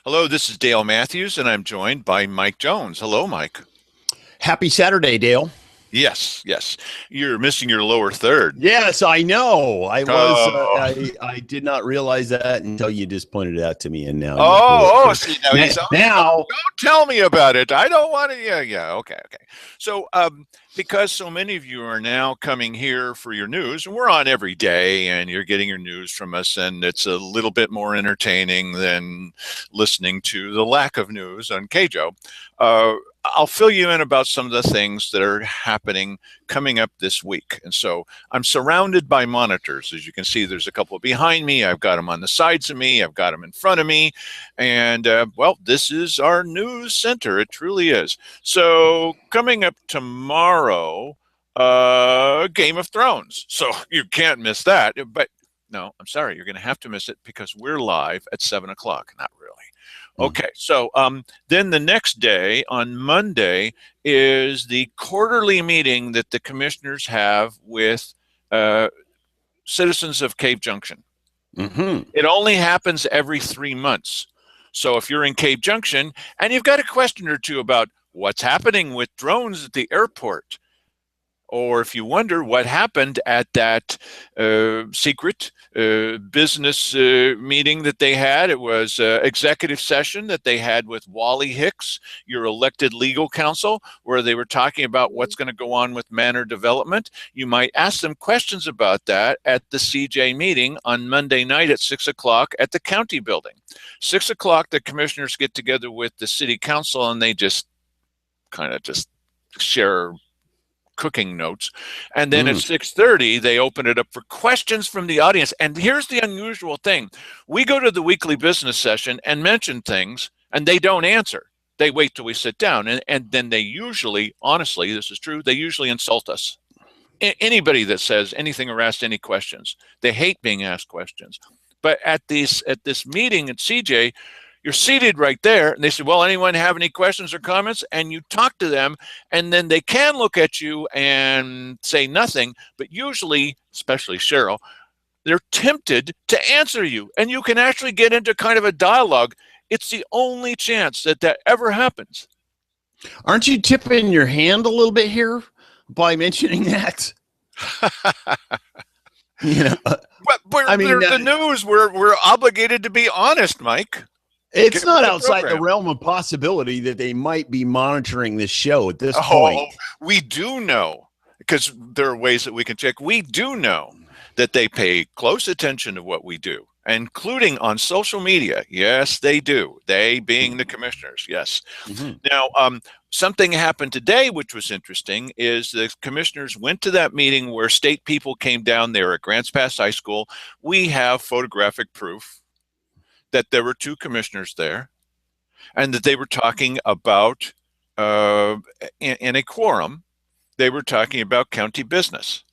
Hello, this is Dale Matthews, and I'm joined by Mike Jones. Hello, Mike. Happy Saturday, Dale. Yes, yes. You're missing your lower third. Yes, I know. I was. Oh, I did not realize that until you just pointed it out to me, and now you blew it. oh. See, now Now, he's now don't tell me about it. I don't want to. Yeah, yeah. Okay, okay. So, because so many of you are now coming here for your news, and we're on every day, and you're getting your news from us, and it's a little bit more entertaining than listening to the lack of news on KJO. Uh, I'll fill you in about some of the things that are happening coming up this week. And so I'm surrounded by monitors. As you can see, there's a couple behind me. I've got them on the sides of me. I've got them in front of me. And well, this is our news center. It truly is. So coming up tomorrow, Game of Thrones. So you can't miss that. But no, I'm sorry. You're going to have to miss it because we're live at 7 o'clock. Not really. Okay, so then the next day, on Monday, is the quarterly meeting that the commissioners have with citizens of Cave Junction. It only happens every 3 months. So if you're in Cave Junction and you've got a question or two about what's happening with drones at the airport, or if you wonder what happened at that secret business meeting that they had, it was executive session that they had with Wally Hicks, your elected legal counsel, where they were talking about what's going to go on with Manor Development. You might ask them questions about that at the CJ meeting on Monday night at 6 o'clock at the county building. 6 o'clock, the commissioners get together with the city council and they just kind of just share cooking notes, and then at 6:30 they open it up for questions from the audience. And here's the unusual thing: we go to the weekly business session and mention things and they don't answer. They wait till we sit down, and then they usually, honestly, this is true, they usually insult us. Anybody that says anything or asks any questions, they hate being asked questions. But at this meeting at CJ, you're seated right there, and they say, well, anyone have any questions or comments? And you talk to them, and then they can look at you and say nothing, but usually, especially Cheryl, they're tempted to answer you, and you can actually get into kind of a dialogue. It's the only chance that that ever happens. Aren't you tipping your hand a little bit here by mentioning that? But I mean, the news, we're obligated to be honest, Mike. It's not outside the realm of possibility that they might be monitoring this show at this point. We do know, because there are ways that we can check. We do know that they pay close attention to what we do, including on social media. Yes, they do. They being the commissioners. Yes. Now, something happened today, which was interesting, is the commissioners went to that meeting where state people came down there at Grants Pass High School. We have photographic proof that there were two commissioners there and that they were talking about, in a quorum, they were talking about county business.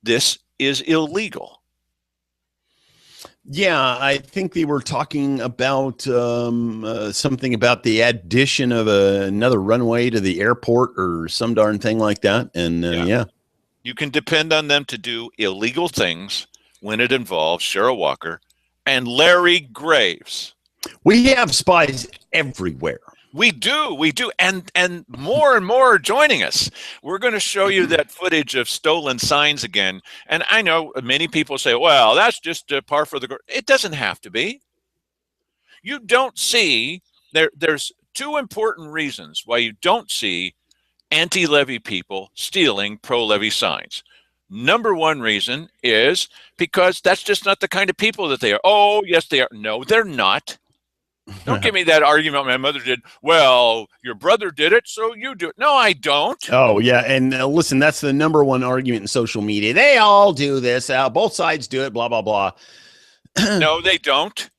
This is illegal. Yeah, I think they were talking about something about the addition of another runway to the airport or some darn thing like that. And yeah. You can depend on them to do illegal things when it involves Cheryl Walker and Larry Graves. We have spies everywhere. We do, and more are joining us. We're going to show you that footage of stolen signs again. And I know many people say, well, that's just par for the course. It doesn't have to be. You don't see, there's two important reasons why you don't see anti-levy people stealing pro-levy signs. Number one reason is because that's just not the kind of people that they are. Oh, yes, they are. No, they're not. Don't give me that argument my mother did. Well, your brother did it, so you do it. No, I don't. Oh, yeah. And listen, that's the number one argument in social media. They all do this. Both sides do it, blah, blah, blah. No, they don't.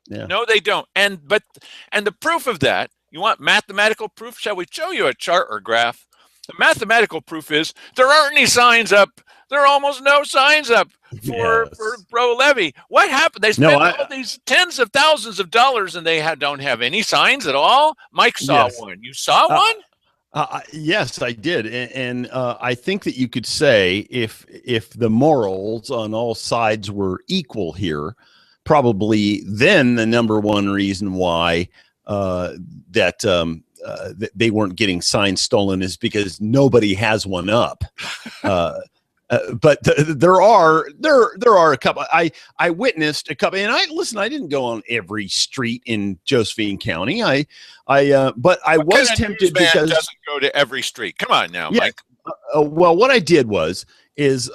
Yeah. No, they don't. And the proof of that, you want mathematical proof? Shall we show you a chart or graph? The mathematical proof is there aren't any signs up. There are almost no signs up for pro levy. What happened? They spent all these tens of thousands of dollars and they don't have any signs at all. Mike saw one. You saw one? Yes, I did. And I think that you could say if the morals on all sides were equal here, probably then the number one reason why they weren't getting signs stolen is because nobody has one up. But there are a couple. I witnessed a couple, and I didn't go on every street in Josephine County. But I was tempted because doesn't go to every street. Come on now, Mike. Well, what I did is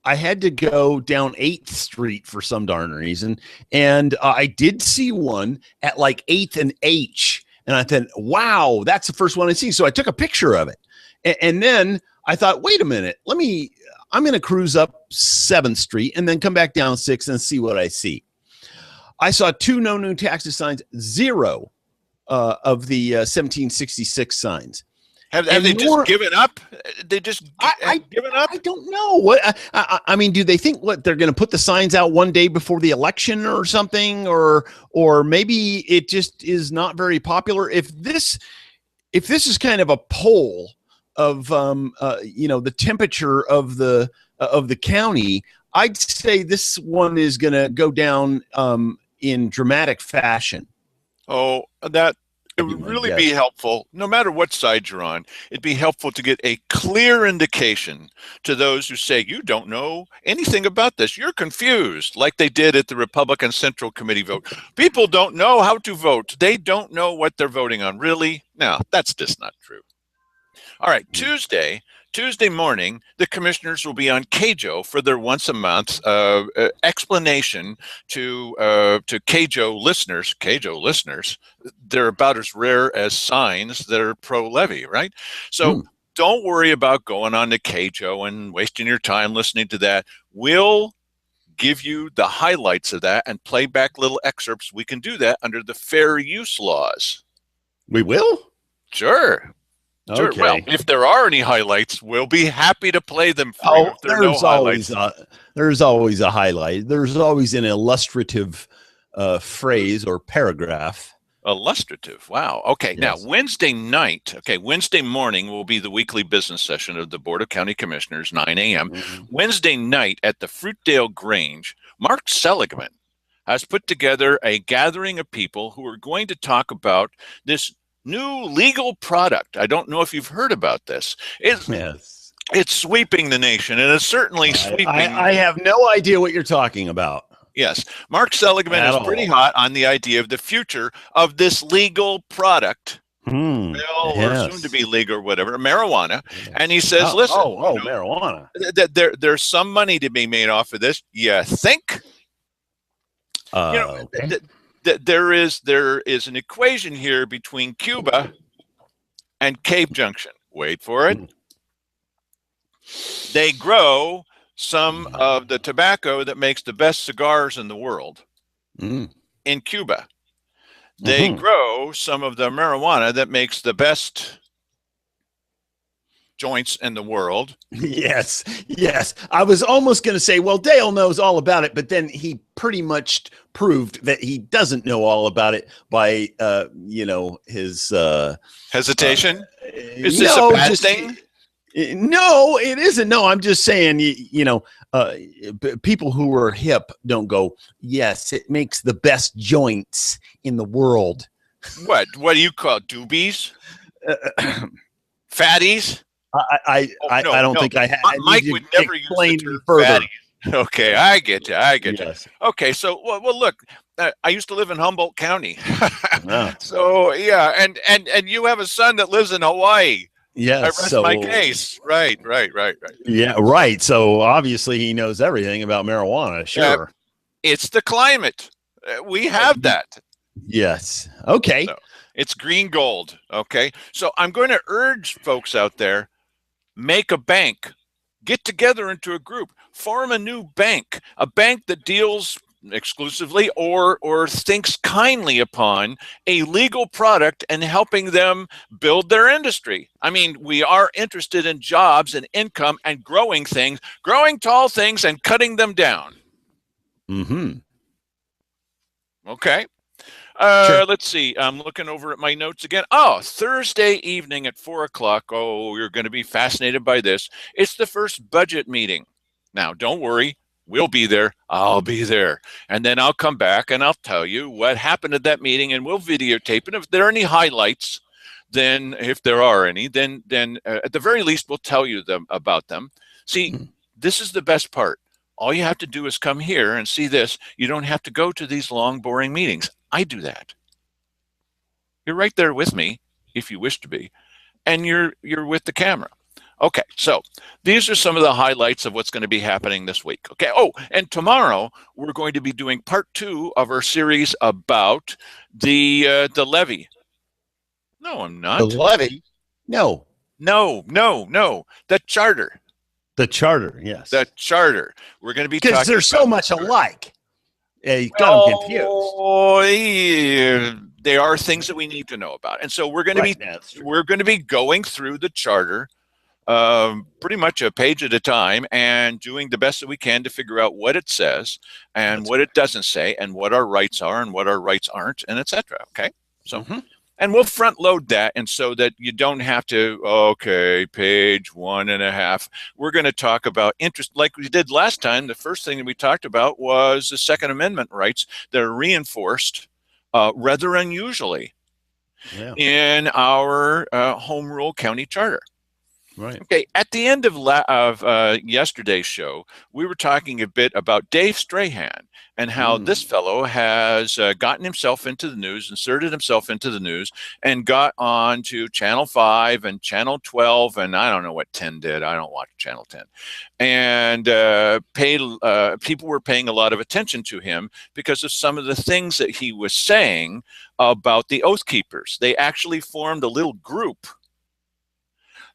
I had to go down 8th Street for some darn reason, and I did see one at like 8th and H, and I thought, wow, that's the first one I see. So I took a picture of it, and then I thought, wait a minute, I'm going to cruise up 7th Street and then come back down 6th and see what I see. I saw 2 no new taxes signs, 0 of the 1766 signs. Have they just given up? They just given up? I don't know. What I mean, do they think they're going to put the signs out one day before the election or something, or maybe it just is not very popular? If this is kind of a poll of the temperature of the county, I'd say this one is going to go down in dramatic fashion. Oh, it would really be helpful, no matter what side you're on. It'd be helpful to get a clear indication to those who say you don't know anything about this. You're confused, like they did at the Republican Central Committee vote. People don't know how to vote. They don't know what they're voting on. Really? No, that's just not true. All right, Tuesday morning, the commissioners will be on KJO for their once a month explanation to KJO listeners. They're about as rare as signs that are pro-levy, right? So don't worry about going on to KJO and wasting your time listening to that. We'll give you the highlights of that and play back little excerpts. We can do that under the fair use laws. We will? Sure. Sure. Okay. Well, if there are any highlights, we'll be happy to play them for you. If there are no highlights. There's always a highlight. There's always an illustrative phrase or paragraph. Illustrative. Wow. Okay. Yes. Now, Wednesday morning will be the weekly business session of the Board of County Commissioners, 9 a.m. Wednesday night at the Fruitdale Grange, Mark Seligman has put together a gathering of people who are going to talk about this new legal product. I don't know if you've heard about this. It's sweeping the nation, and it's certainly sweeping. I have no idea what you're talking about. Yes. Mark Seligman is pretty hot on the idea of the future of this legal product, bill or soon to be legal or whatever, marijuana. And he says, listen, marijuana. There's some money to be made off of this. You think? There is an equation here between Cuba and Cave Junction. Wait for it. They grow some of the tobacco that makes the best cigars in the world in Cuba. They grow some of the marijuana that makes the best joints in the world. Yes. I was almost going to say, well, Dale knows all about it, but then he pretty much proved that he doesn't know all about it by, his hesitation. Is this a bad thing? No, it isn't. No, I'm just saying, people who are hip don't go, yes, it makes the best joints in the world. What do you call doobies? Fatties? I don't think I had. Mike would never use the term fatties. Okay, I get you. Yes. Okay, so well, look, I used to live in Humboldt County, so yeah, and you have a son that lives in Hawaii. Yes, I rest my case. Right. Yeah, right. So obviously he knows everything about marijuana. Sure, it's the climate. We have that. Yes. Okay. So, it's green gold. Okay, so I'm going to urge folks out there: make a bank, get together into a group, form a new bank, a bank that deals exclusively or thinks kindly upon a legal product and helping them build their industry. I mean, we are interested in jobs and income and growing tall things and cutting them down. Okay. Sure. Let's see. I'm looking over at my notes again. Oh, Thursday evening at 4:00. Oh, you're going to be fascinated by this. It's the first budget meeting. Now, don't worry. We'll be there. I'll be there. And then I'll come back and I'll tell you what happened at that meeting, and we'll videotape it. If there are any highlights, then if there are any, then at the very least, we'll tell you about them. See, this is the best part. All you have to do is come here and see this. You don't have to go to these long, boring meetings. I do that. You're right there with me if you wish to be, and you're with the camera. Okay, so these are some of the highlights of what's going to be happening this week. Okay, oh, and tomorrow we're going to be doing part 2 of our series about the levy. No, I'm not. The levy? No. No. The charter. The charter, yes. The charter. We're going to be because they're so much alike. Yeah, you got them confused. Oh, yeah. They are things that we need to know about, and so we're going to be going through the charter. Pretty much a page at a time, and doing the best that we can to figure out what it says and what it doesn't say, and what our rights are and what our rights aren't, and etc. Okay, so and we'll front load that, and so that you don't have to. Okay, page 1.5. We're going to talk about interest, like we did last time. The first thing that we talked about was the Second Amendment rights that are reinforced rather unusually in our home rule county charter. Right. Okay. At the end of yesterday's show, we were talking a bit about Dave Strahan and how this fellow has gotten himself into the news, inserted himself into the news, and got on to Channel 5 and Channel 12, and I don't know what 10 did. I don't watch Channel 10. And people were paying a lot of attention to him because of some of the things that he was saying about the Oath Keepers. They actually formed a little group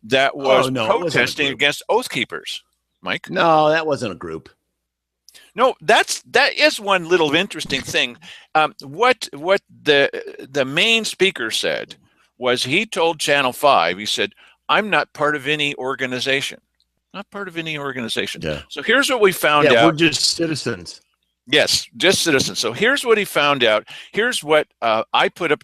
that was protesting against Oath Keepers. Mike? No, that wasn't a group. No, that is one little interesting thing. What the main speaker said was, he told Channel 5, he said, "I'm not part of any organization. Not part of any organization." Yeah. So here's what we found out. We're just citizens. Yes, just citizens. So here's what he found out. Here's what I put up.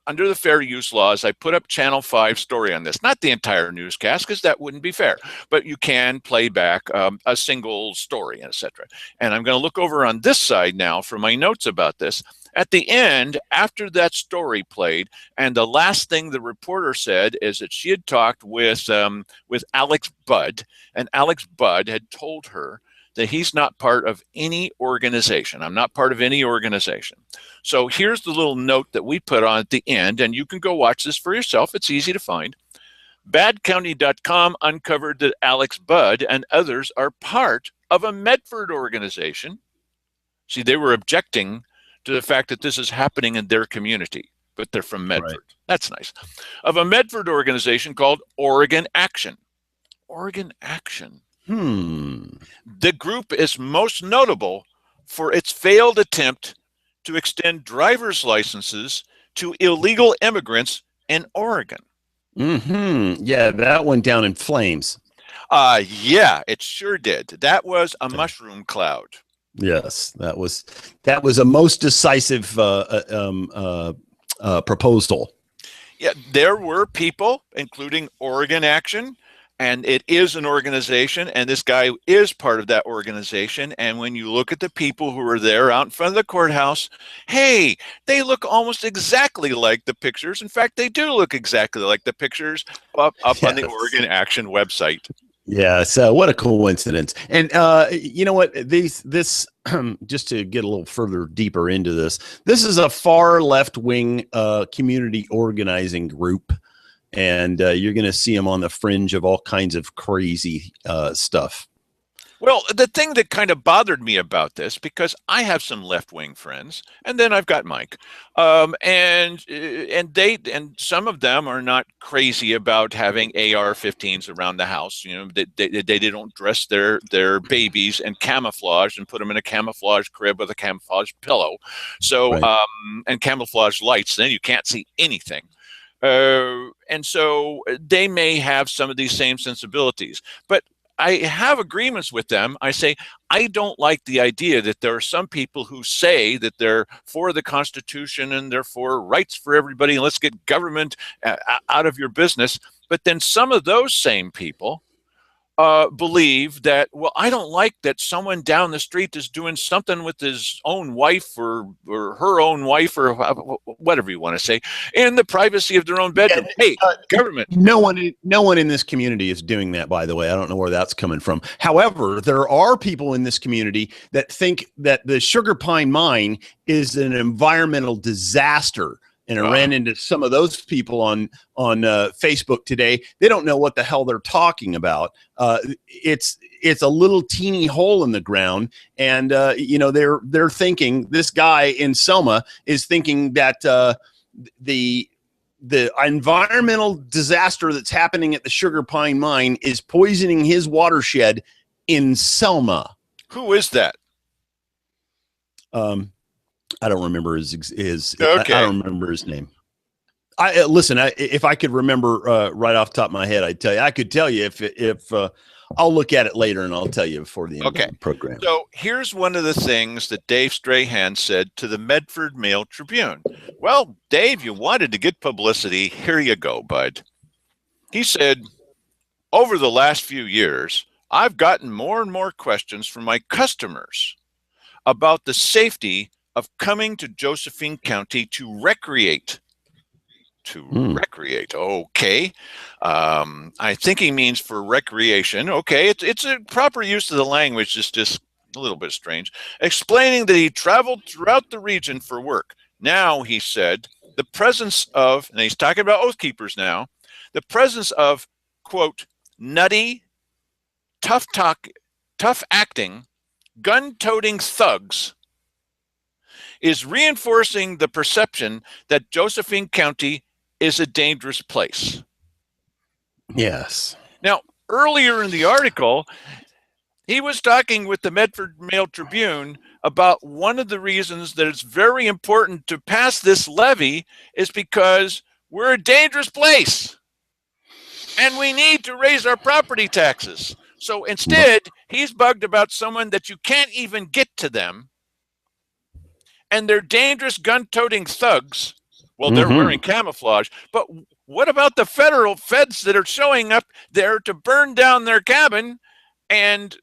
Under the fair use laws, I put up Channel 5 story on this. Not the entire newscast, because that wouldn't be fair. But you can play back a single story, etc. And I'm going to look over on this side now for my notes about this. At the end, after that story played, and the last thing the reporter said is that she had talked with Alex Budd, and Alex Budd had told her that he's not part of any organization. I'm not part of any organization. So here's the little note that we put on at the end, and you can go watch this for yourself. It's easy to find. Badcounty.com uncovered that Alex Budd and others are part of a Medford organization. See, they were objecting to the fact that this is happening in their community, but they're from Medford. Right. That's nice. Of a Medford organization called Oregon Action. Oregon Action. The group is most notable for its failed attempt to extend driver's licenses to illegal immigrants in Oregon. Yeah, that went down in flames. Yeah, it sure did. That was a mushroom cloud. Yes, that was a most decisive proposal. Yeah, there were people, including Oregon Action, and it is an organization, and this guy is part of that organization. And when you look at the people who are there out in front of the courthouse, hey, they look almost exactly like the pictures. In fact, they do look exactly like the pictures up on the Oregon Action website. Yeah, so what a coincidence. And you know what, this just to get a little further deeper into this is a far left-wing community organizing group. And you're going to see them on the fringe of all kinds of crazy stuff. Well, the thing that kind of bothered me about this, because I have some left-wing friends, and then I've got Mike, and some of them are not crazy about having AR-15s around the house. You know, they don't dress their babies in camouflage and put them in a camouflage crib with a camouflage pillow, so right. And camouflage lights. Then you can't see anything. And so they may have some of these same sensibilities, but I have agreements with them. I say, I don't like the idea that there are some people who say that they're for the Constitution and they're for rights for everybody, and let's get government out of your business. But then some of those same people believe that, well, I don't like that someone down the street is doing something with his own wife or her own wife or whatever you want to say in the privacy of their own bedroom. Hey, government. No one in this community is doing that, by the way. I don't know where that's coming from. However, there are people in this community that think that the Sugar Pine Mine is an environmental disaster. And I ran into some of those people on Facebook today. They don't know what the hell they're talking about. It's a little teeny hole in the ground, and they're thinking, this guy in Selma is thinking that the environmental disaster that's happening at the Sugar Pine Mine is poisoning his watershed in Selma. Who is that? I don't remember his okay. I don't remember his name. Listen, if I could remember right off the top of my head, I could tell you if I'll look at it later and I'll tell you before the end of the program. So here's one of the things that Dave Strahan said to the Medford Mail Tribune. Well, Dave, you wanted to get publicity. Here you go, bud. He said, over the last few years, I've gotten more and more questions from my customers about the safety of coming to Josephine County to recreate. Recreate. Okay. I think he means for recreation. Okay. It's a proper use of the language. It's just a little bit strange. Explaining that he traveled throughout the region for work. Now, he said, the presence of, and he's talking about Oath Keepers now, the presence of, quote, nutty, tough acting, gun-toting thugs is reinforcing the perception that Josephine County is a dangerous place. Yes. Now, earlier in the article, he was talking with the Medford Mail Tribune about one of the reasons that it's very important to pass this levy is because we're a dangerous place and we need to raise our property taxes. So instead, he's bugged about someone that you can't even get to them, and they're dangerous gun-toting thugs. Well, they're wearing camouflage, but what about the federal feds that are showing up there to burn down their cabin, and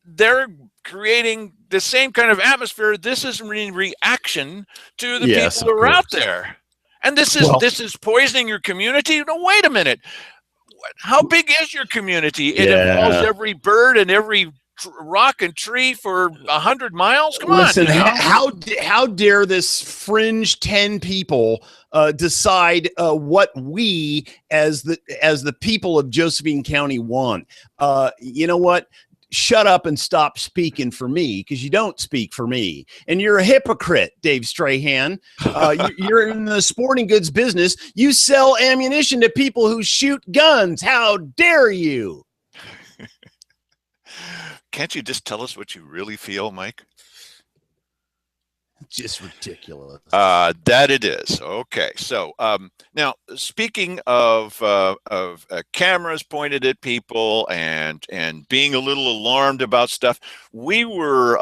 they're creating the same kind of atmosphere? This is in reaction to the people who are out there, and this is poisoning your community. No, wait a minute. How big is your community? It involves every bird and every rock and tree for 100 miles. Come on. Listen, how dare this fringe 10 people decide what we as the people of Josephine County want? You know what? Shut up and stop speaking for me, because you don't speak for me. And you're a hypocrite, Dave Strahan. You're in the sporting goods business. You sell ammunition to people who shoot guns. How dare you? Can't you just tell us what you really feel, Mike? Just ridiculous. That it is. Okay. So now, speaking of cameras pointed at people and being a little alarmed about stuff, we were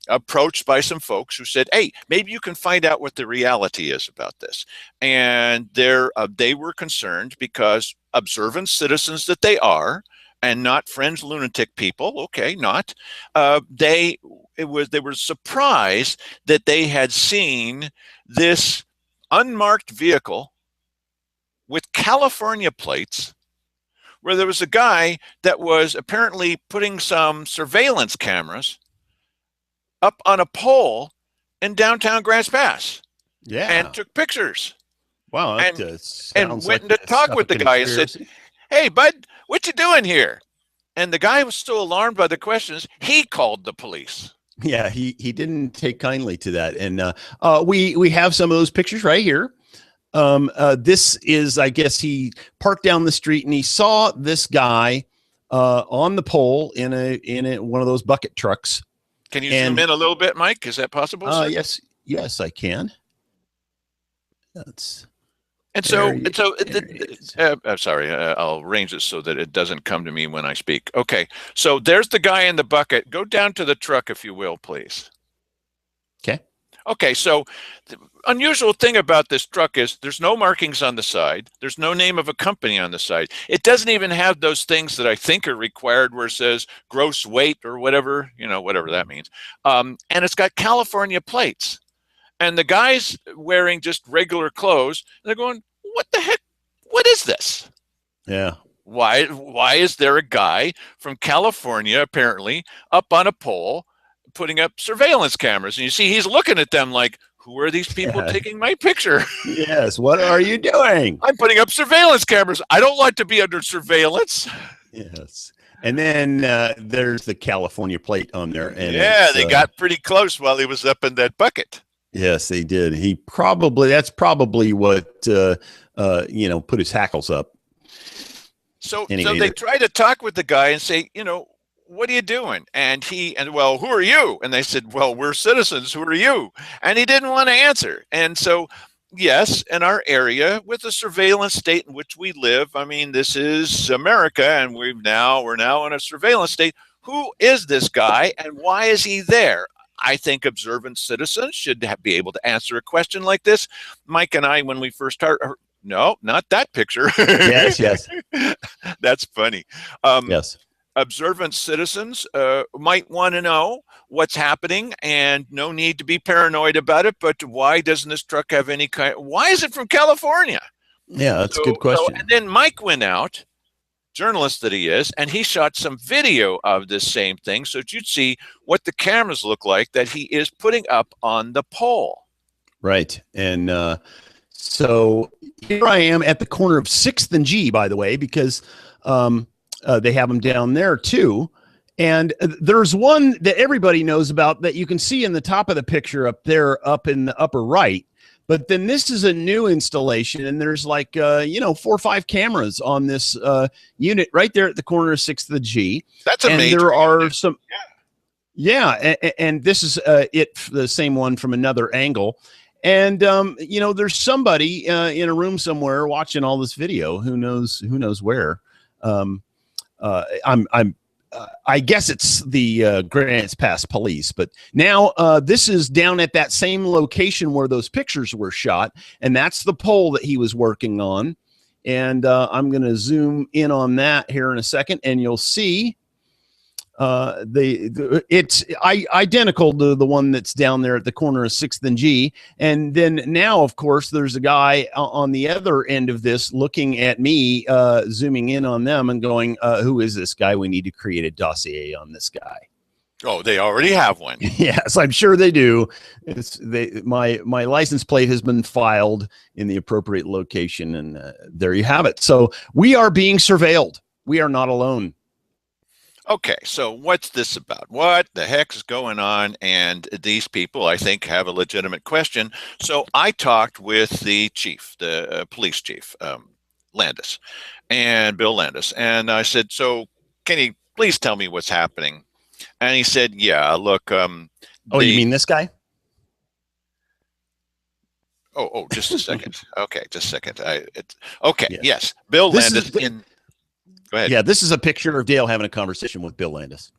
approached by some folks who said, hey, maybe you can find out what the reality is about this. And they were concerned because observant citizens that they are, and not fringe lunatic people. Okay, not. They were surprised that they had seen this unmarked vehicle with California plates, where there was a guy that was apparently putting some surveillance cameras up on a pole in downtown Grants Pass. Yeah, and took pictures. Wow, and went to talk with the guy and said, hey, bud, what you doing here? And the guy was so alarmed by the questions, he called the police. Yeah, he didn't take kindly to that. And we have some of those pictures right here. This is, I guess, he parked down the street and he saw this guy on the pole in one of those bucket trucks. Can you zoom in a little bit, Mike? Is that possible? Yes, I can. I'm sorry, I'll arrange this so that it doesn't come to me when I speak. Okay, so there's the guy in the bucket. Go down to the truck, if you will, please. Okay. Okay, so the unusual thing about this truck is there's no markings on the side. There's no name of a company on the side. It doesn't even have those things that I think are required where it says gross weight or whatever, whatever that means. And it's got California plates. And the guy's wearing just regular clothes. And they're going, what the heck? What is this? Yeah. Why is there a guy from California apparently up on a pole putting up surveillance cameras? And you see he's looking at them like, who are these people taking my picture? Yes. What are you doing? I'm putting up surveillance cameras. I don't like to be under surveillance. Yes. And then there's the California plate on there. And yeah, they got pretty close while he was up in that bucket. Yes, they did. That's probably what, put his hackles up. So they try to talk with the guy and say, what are you doing? Well, who are you? And they said, well, we're citizens. Who are you? And he didn't want to answer. And so, yes, in our area with the surveillance state in which we live, I mean, this is America, and we're now in a surveillance state. Who is this guy and why is he there? I think observant citizens should be able to answer a question like this. Mike and I, when we first started, no, not that picture. Yes. That's funny. Yes. Observant citizens might want to know what's happening, and no need to be paranoid about it. But why doesn't this truck have any kind? Why is it from California? Yeah, that's a good question. And then Mike went out, journalist that he is, and he shot some video of this same thing so that you'd see what the cameras look like that he is putting up on the pole. Right. And so here I am at the corner of 6th and G, by the way, because they have them down there too. And there's one that everybody knows about that you can see in the top of the picture up there, up in the upper right. But then this is a new installation, and there's like, 4 or 5 cameras on this unit right there at the corner of 6th and G. That's amazing. And there are some, and this is the same one from another angle. And there's somebody in a room somewhere watching all this video. Who knows where? I guess it's the Grants Pass police, but now this is down at that same location where those pictures were shot, and that's the pole that he was working on. And I'm going to zoom in on that here in a second, and you'll see it's identical to the one that's down there at the corner of 6th and G. And then now, of course, there's a guy on the other end of this looking at me, zooming in on them and going, who is this guy? We need to create a dossier on this guy. Oh, they already have one. Yes, I'm sure they do. My license plate has been filed in the appropriate location, and there you have it. So we are being surveilled. We are not alone. Okay, so what's this about? What the heck is going on? And these people, I think, have a legitimate question. So I talked with the chief, the police chief, Landis, and Bill Landis. And I said, so can you please tell me what's happening? And he said, yeah, look. You mean this guy? Oh, just a second. Okay, just a second. Yes. Bill Landis Go ahead. Yeah, this is a picture of Dale having a conversation with Bill Landis.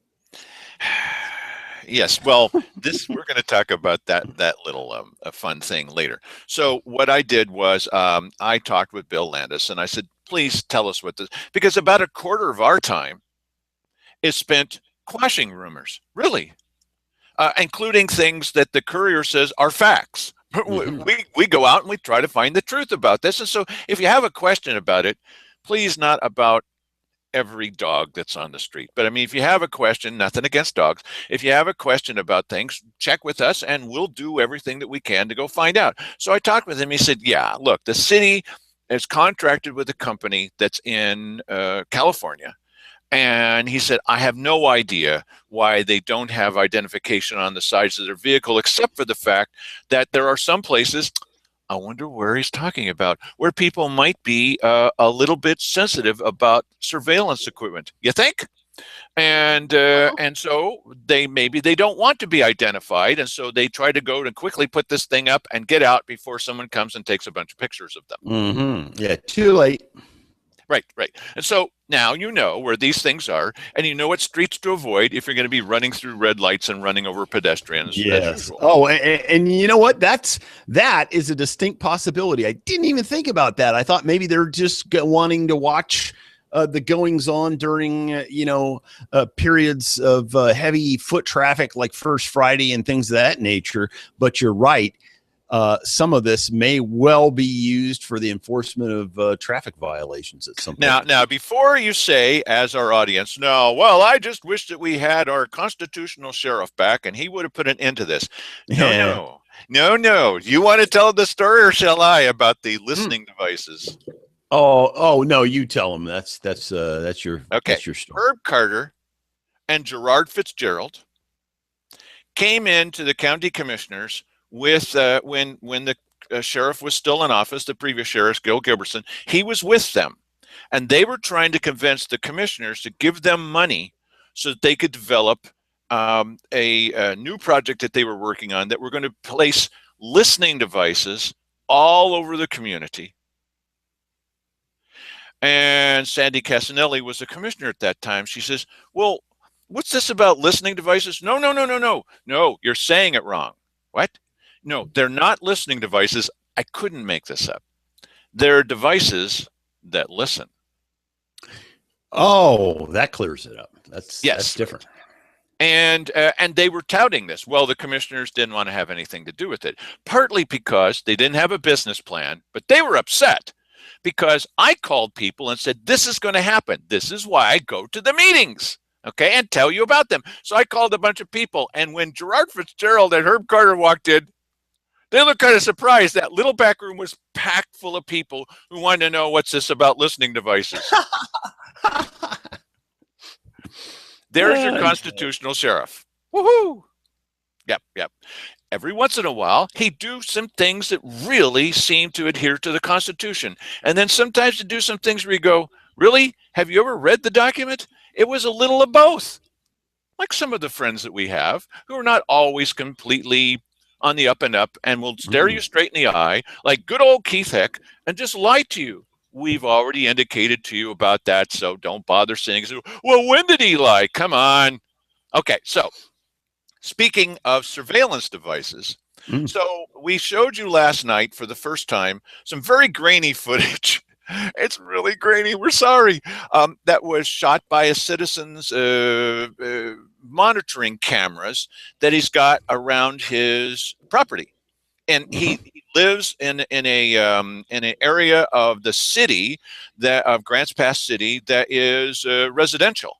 Yes, well, we're going to talk about that little fun thing later. So what I did was I talked with Bill Landis, and I said, please tell us what this, because about a quarter of our time is spent quashing rumors, really, including things that the Courier says are facts. We go out and we try to find the truth about this. And so if you have a question about it, please not about every dog that's on the street. But I mean, if you have a question, nothing against dogs, if you have a question about things, check with us and we'll do everything that we can to go find out. So I talked with him. He said, yeah, look, the city is contracted with a company that's in California. And he said, I have no idea why they don't have identification on the sides of their vehicle, except for the fact that there are some places, I wonder where he's talking about, where people might be a little bit sensitive about surveillance equipment. You think? And so maybe they don't want to be identified, and so they try to go and quickly put this thing up and get out before someone comes and takes a bunch of pictures of them. Yeah, too late. Right, right. And so now you know where these things are, and you know what streets to avoid if you're going to be running through red lights and running over pedestrians as Yes. usual. Oh, and you know what? That is a distinct possibility. I didn't even think about that. I thought maybe they're just wanting to watch the goings on during periods of heavy foot traffic, like First Friday and things of that nature. But you're right. Some of this may well be used for the enforcement of traffic violations at some point. Now, before you say, as our audience, no, well, I just wish that we had our constitutional sheriff back and he would have put an end to this. No, Yeah. no, no, no. You want to tell the story, or shall I, about the listening devices? Oh no, you tell them. That's your Okay. That's your story. Herb Carter and Gerard Fitzgerald came into the county commissioners with when the sheriff was still in office, the previous sheriff, Gil Gilbertson. He was with them, and they were trying to convince the commissioners to give them money so that they could develop a new project that they were working on, that were going to place listening devices all over the community. And Sandy Casanelli was the commissioner at that time. She says, well, what's this about listening devices? No, no, no, no, no. No, you're saying it wrong. What? No, they're not listening devices. I couldn't make this up. They're devices that listen. Oh, that clears it up. That's different. And they were touting this. Well, the commissioners didn't want to have anything to do with it, partly because they didn't have a business plan, but they were upset because I called people and said, this is going to happen. This is why I go to the meetings, okay, and tell you about them. So I called a bunch of people, and when Gerard Fitzgerald and Herb Carter walked in, they looked kind of surprised. That little back room was packed full of people who wanted to know, what's this about listening devices? There's your constitutional sheriff. Woohoo! Yep, yep. Every once in a while, he'd do some things that really seem to adhere to the Constitution. And then sometimes to do some things where you go, really? Have you ever read the document? It was a little of both. Like some of the friends that we have who are not always completely on the up and up and will stare you straight in the eye, like good old Keith Heck, and just lie to you. We've already indicated to you about that, so don't bother saying, well, when did he lie? Come on. Okay, so speaking of surveillance devices, so we showed you last night for the first time some very grainy footage. It's really grainy. We're sorry. That was shot by a citizen's monitoring cameras that he's got around his property, and he lives in an area of the city of Grants Pass City that is residential.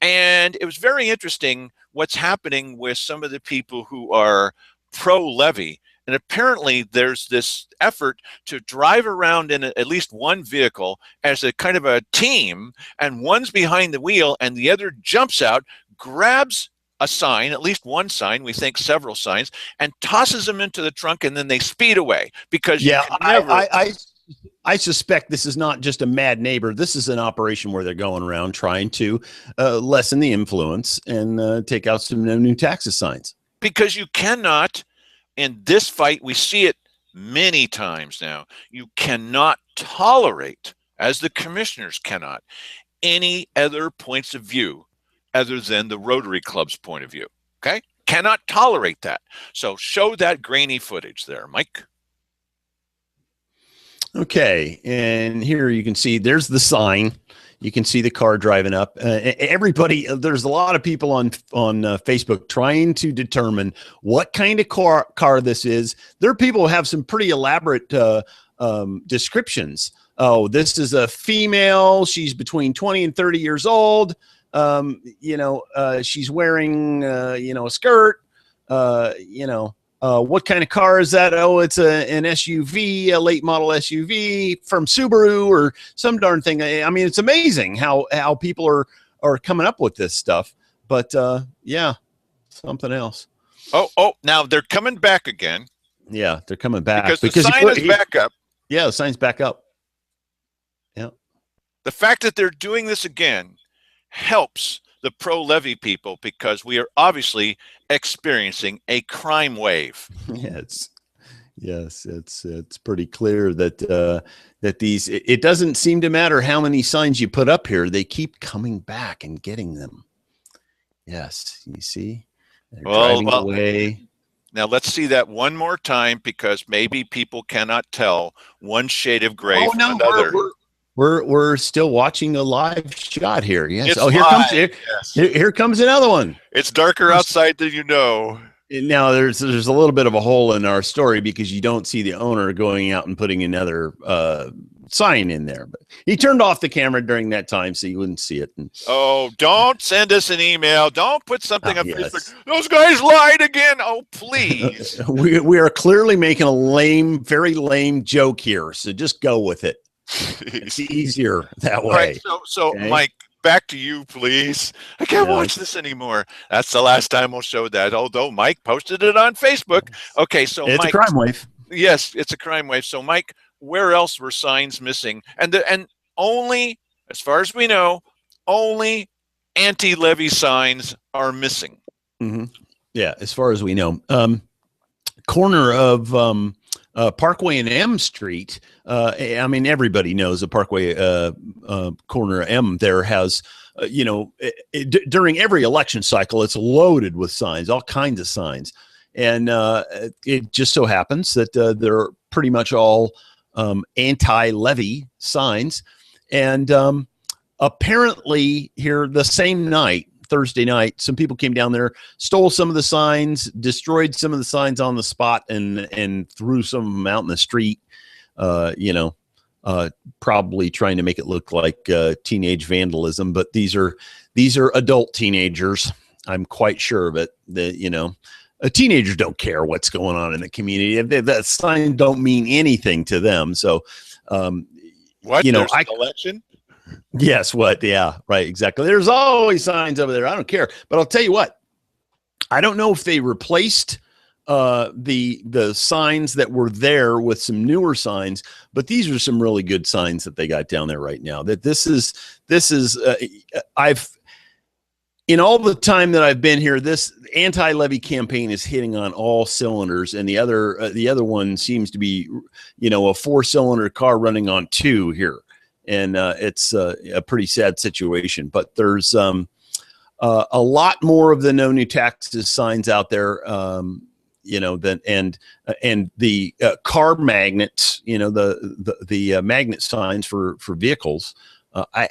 And it was very interesting what's happening with some of the people who are pro-levy. And apparently there's this effort to drive around in at least one vehicle as a kind of a team, and one's behind the wheel and the other jumps out, grabs a sign, at least one sign, we think several signs, and tosses them into the trunk, and then they speed away because I suspect this is not just a mad neighbor. This is an operation where they're going around trying to lessen the influence and take out some no new taxes signs. Because you cannot, in this fight, we see it many times now, you cannot tolerate, as the commissioners cannot, any other points of view other than the Rotary Club's point of view. Okay? Cannot tolerate that. So show that grainy footage there, Mike. Okay, and here you can see there's the sign. You can see the car driving up. Everybody, there's a lot of people on Facebook trying to determine what kind of car this is. There are people who have some pretty elaborate descriptions. Oh, this is a female. She's between 20 and 30 years old. She's wearing a skirt. What kind of car is that? Oh, it's an SUV, a late model SUV from Subaru or some darn thing. I mean, it's amazing how people are coming up with this stuff. But yeah, something else. Oh, now they're coming back again. Yeah, they're coming back because the sign is back up. Yeah, the sign's back up. Yeah. The fact that they're doing this again helps the pro-levy people, because we are obviously experiencing a crime wave. Yeah, Yes, it's pretty clear that that these it doesn't seem to matter how many signs you put up here; they keep coming back and getting them. Yes, you see, they're driving away. Now let's see that one more time, because maybe people cannot tell one shade of gray from No, another. we're still watching a live shot here. Yes. It's here live. comes Yes. here comes another one. It's darker outside than you know. Now there's a little bit of a hole in our story because you don't see the owner going out and putting another sign in there. But he turned off the camera during that time, so you wouldn't see it. And, oh, don't send us an email. Don't put something on yes. Facebook. Those guys lied again. Oh, please. we are clearly making a very lame joke here. So just go with it. It's easier that way. All right, so okay. Mike, back to you, please. I can't watch this anymore. That's the last time we'll show that, although Mike posted it on Facebook. Okay, so it's Mike, a crime wave. Yes, it's a crime wave. So Mike, where else were signs missing? And only, as far as we know, only anti-levy signs are missing. Mm-hmm. Yeah, as far as we know. Corner of Parkway and M Street. I mean, everybody knows the Parkway corner of M there has, during every election cycle, it's loaded with signs, all kinds of signs. And it just so happens that they're pretty much all anti-levy signs. And apparently here the same night, Thursday night, some people came down there, stole some of the signs, destroyed some of the signs on the spot, and threw some of them out in the street. Probably trying to make it look like teenage vandalism, but these are adult teenagers. I'm quite sure of it. Teenagers don't care what's going on in the community. That sign don't mean anything to them. So, what? There's an election? Yes, what? Yeah, right, exactly. There's always signs over there. I don't care. But I'll tell you what, I don't know if they replaced the signs that were there with some newer signs, but these are some really good signs that they got down there right now. That this is in all the time that I've been here, this anti-levy campaign is hitting on all cylinders, and the other one seems to be, a 4-cylinder car running on 2 here. And it's a pretty sad situation, but there's a lot more of the no new taxes signs out there, and the car magnets, the magnet signs for vehicles. I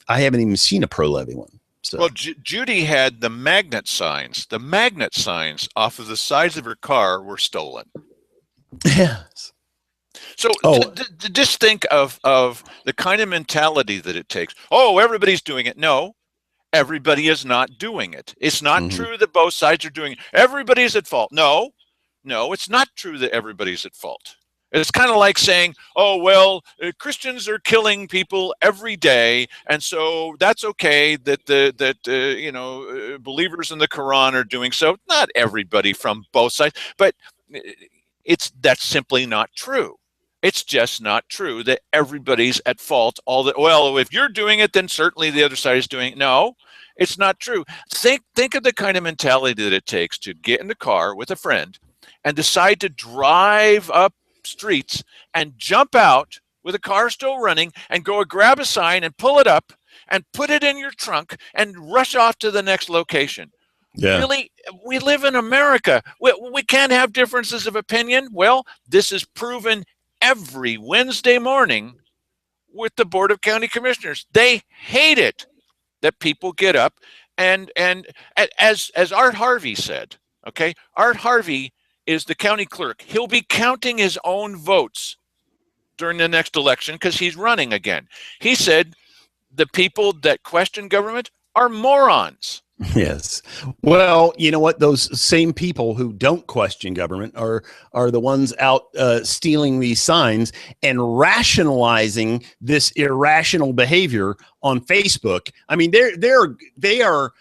haven't even seen a pro levy one. So. Well, Judy had the magnet signs. The magnet signs off of the sides of her car were stolen. Yes. So just think of the kind of mentality that it takes. Oh, everybody's doing it. No, everybody is not doing it. It's not true that both sides are doing it. Everybody's at fault. No, it's not true that everybody's at fault. It's kind of like saying, oh, well, Christians are killing people every day, and so that's okay that believers in the Quran are doing so. Not everybody from both sides, but that's simply not true. It's just not true that everybody's at fault. Well, if you're doing it, then certainly the other side is doing it. No, it's not true. Think of the kind of mentality that it takes to get in the car with a friend and decide to drive up streets and jump out with a car still running and go grab a sign and pull it up and put it in your trunk and rush off to the next location. Yeah. Really, we live in America. We can't have differences of opinion. Well, this is proven every Wednesday morning with the Board of County Commissioners. They hate it that people get up and as Art Harvey said, okay, Art Harvey is the county clerk. He'll be counting his own votes during the next election because he's running again. He said the people that question government are morons. Yes. Well, you know what? Those same people who don't question government are the ones out stealing these signs and rationalizing this irrational behavior on Facebook. I mean, they are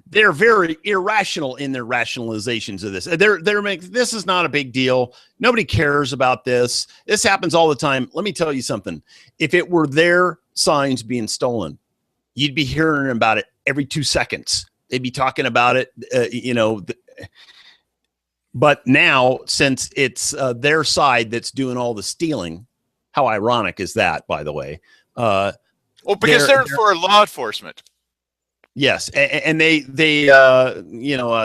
they're very irrational in their rationalizations of this. They're making this is not a big deal. Nobody cares about this. This happens all the time. Let me tell you something. If it were their signs being stolen, you'd be hearing about it every 2 seconds. They'd be talking about it. But now, since it's their side that's doing all the stealing, how ironic is that, by the way? Well, because they're for law enforcement. Yes, and they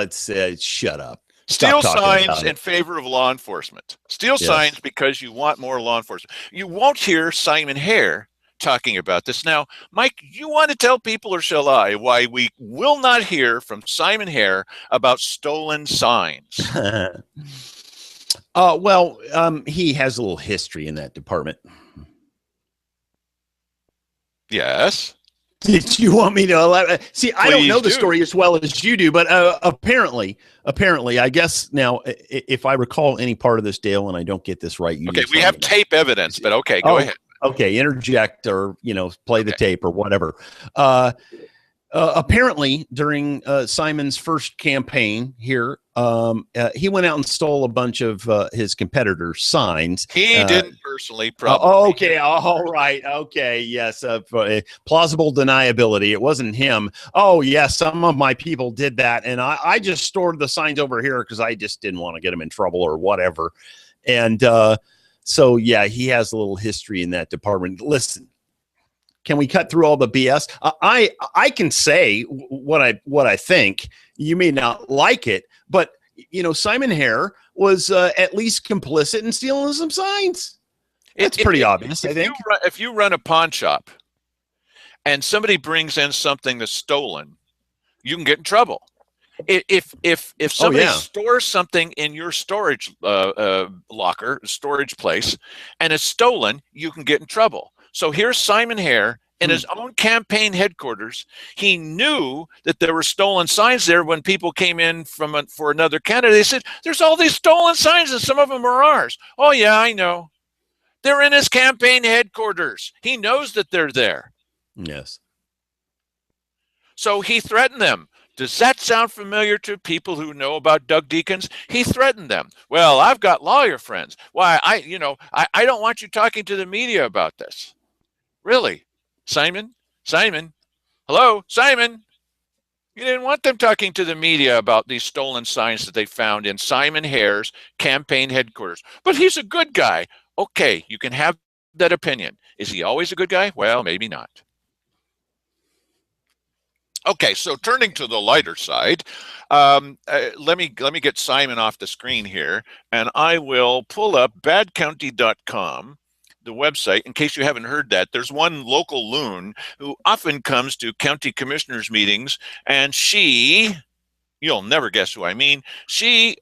it's shut up. Steal signs in favor of law enforcement. Steal signs because you want more law enforcement. You won't hear Simon Hare talking about this. Now, Mike, you want to tell people, or shall I, why we will not hear from Simon Hare about stolen signs? He has a little history in that department. Yes. Did you want me to elaborate? See, I don't know the story as well as you do, but apparently, I guess now, if I recall any part of this, Dale, and I don't get this right, okay, we have tape evidence, but okay, go ahead. Okay, interject or play the tape or whatever. Apparently, during Simon's first campaign here, he went out and stole a bunch of his competitors' signs. He didn't personally, probably. Okay, all right. Okay, yes. Plausible deniability. It wasn't him. Oh, yes, some of my people did that, and I just stored the signs over here because I just didn't want to get him in trouble or whatever. And so, yeah, he has a little history in that department. Listen. Can we cut through all the BS? I can say what I think. You may not like it, but Simon Hare was at least complicit in stealing some signs. It's pretty obvious, I think. If you run a pawn shop and somebody brings in something that's stolen, you can get in trouble. If somebody stores something in your storage locker, storage place, and it's stolen, you can get in trouble. So here's Simon Hare in his own campaign headquarters. He knew that there were stolen signs there when people came in for another candidate. They said, there's all these stolen signs and some of them are ours. Oh, yeah, I know. They're in his campaign headquarters. He knows that they're there. Yes. So he threatened them. Does that sound familiar to people who know about Doug Deakins? He threatened them. Well, I've got lawyer friends. Why, I don't want you talking to the media about this. Really? Simon? Hello? Simon? You didn't want them talking to the media about these stolen signs that they found in Simon Hare's campaign headquarters. But he's a good guy. Okay, you can have that opinion. Is he always a good guy? Well, maybe not. Okay, so turning to the lighter side, let me get Simon off the screen here, and I will pull up badcounty.com. the website, in case you haven't heard that. There's one local loon who often comes to county commissioners meetings, and you'll never guess who I mean, she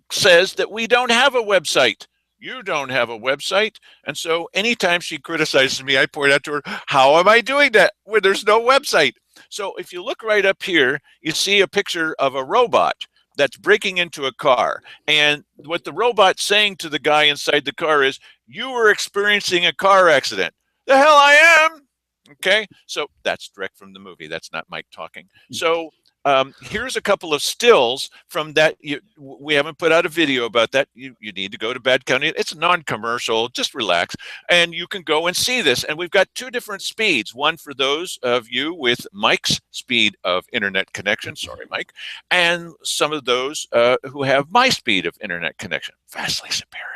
says that we don't have a website. You don't have a website. And so anytime she criticizes me, I point out to her, how am I doing that when there's no website? So if you look right up here, you see a picture of a robot that's breaking into a car. And what the robot's saying to the guy inside the car is, you were experiencing a car accident. The hell I am. Okay, so that's direct from the movie. That's not Mike talking. So here's a couple of stills from that. We haven't put out a video about that. You need to go to Bad County. It's non-commercial. Just relax. And you can go and see this. And we've got two different speeds. One for those of you with Mike's speed of internet connection. Sorry, Mike. And some of those who have my speed of internet connection. Vastly superior.